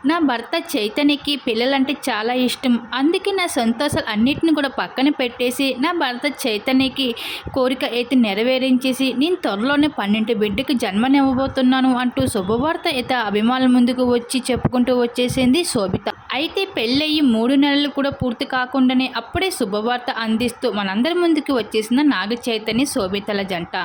నా భర్త చైతన్యకి పిల్లలంటే చాలా ఇష్టం. అందుకే నా సంతోషాలు అన్నిటిని కూడా పక్కన పెట్టేసి, నా భర్త చైతన్యకి కోరిక అయితే నెరవేరించేసి, నేను త్వరలోనే 12 బిడ్డకి జన్మనివ్వబోతున్నాను అంటూ శుభవార్త అయితే అభిమానుల ముందుకు వచ్చి చెప్పుకుంటూ వచ్చేసింది శోభిత. అయితే పెళ్ళయి 3 నెలలు కూడా పూర్తి కాకుండానే అప్పుడే శుభవార్త అందిస్తూ మనందరి ముందుకు వచ్చేసిన నాగ చైతన్య శోభితల జంట.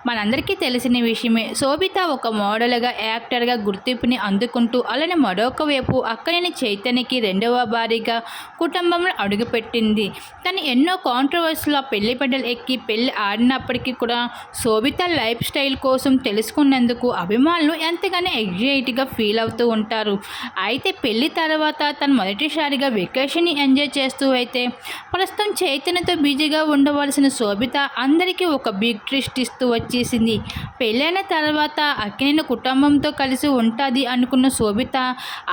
మనందరికీ తెలిసిన విషయమే. శోభిత ఒక మోడల్గా, యాక్టర్గా గుర్తింపుని అందుకుంటూ, అలానే మరొక వైపు అక్కలేని చైతన్యకి రెండవ భార్యగా కుటుంబంలో అడుగుపెట్టింది. కానీ ఎన్నో కాంట్రవర్సీలో పెళ్లి పెడ్డలు ఎక్కి పెళ్లి ఆడినప్పటికీ కూడా శోభిత లైఫ్ స్టైల్ కోసం తెలుసుకున్నందుకు అభిమానులు ఎంతగానో ఎగ్జైట్గా ఫీల్ అవుతూ ఉంటారు. అయితే పెళ్లి తర్వాత తను మొదటిసారిగా వెకేషన్ని ఎంజాయ్ చేస్తూ అయితే, ప్రస్తుతం చైతన్యతో బిజీగా ఉండవలసిన శోభిత అందరికీ ఒక బిగ్ ట్విస్ట్ ఇస్తూ వచ్చేసింది. పెళ్ళైన తర్వాత అక్కినేని కుటుంబంతో కలిసి ఉంటుంది అనుకున్న శోభిత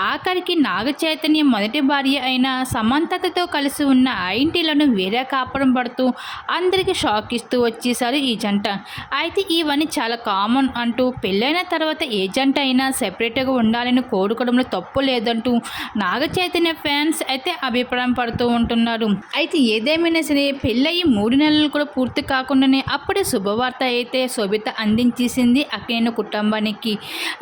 ఆఖరికి నాగ చైతన్య మొదటి భార్య అయిన సమంతతో కలిసి ఉన్న ఆ ఇంటిలను వేరే కాపురం పడుతూ అందరికీ షాక్ ఇస్తూ వచ్చేసారు ఈ జంట. అయితే ఇవన్నీ చాలా కామన్ అంటూ, పెళ్ళైన తర్వాత ఏ జంట అయినా సెపరేట్గా ఉండాలని కోరుకోవడంలో తప్పు లేదంటూ నాగ చైతన్య ఫ్యాన్స్ అయితే అభిప్రాయం పడుతూ ఉంటున్నారు. అయితే ఏదేమైనా సరే పెళ్ళయి 3 నెలలు కూడా పూర్తి కాకుండానే అప్పుడే శుభవార్త అయితే శోభిత అందించేసింది అక్కినేని కుటుంబానికి.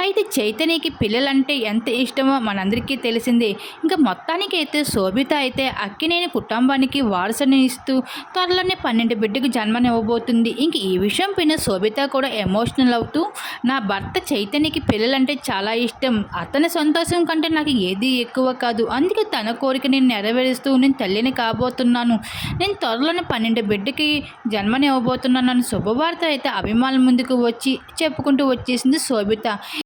అయితే చైతన్యకి పిల్లలంటే ఎంత ఇష్టమో మనందరికీ తెలిసిందే. ఇంకా మొత్తానికి అయితే శోభిత అయితే అక్కినేని కుటుంబానికి వారసుని ఇస్తూ త్వరలోనే 12 బిడ్డకు జన్మనివ్వబోతుంది. ఇంక ఈ విషయం పైన శోభిత కూడా ఎమోషనల్ అవుతూ, నా భర్త చైతన్యకి పిల్లలంటే చాలా ఇష్టం. అతని సంతోషం కంటే నాకు ఏది ఎక్కువ కాదు. అందుకే తన కోరిక నేను నెరవేరుస్తూ నేను తల్లిని కాబోతున్నాను. నేను త్వరలోనే 12 బిడ్డకి జన్మనివ్వబోతున్నాను అని శుభవార్త అయితే అభిమానుల ముందుకు వచ్చి చెప్పుకుంటూ వచ్చేసింది శోభిత.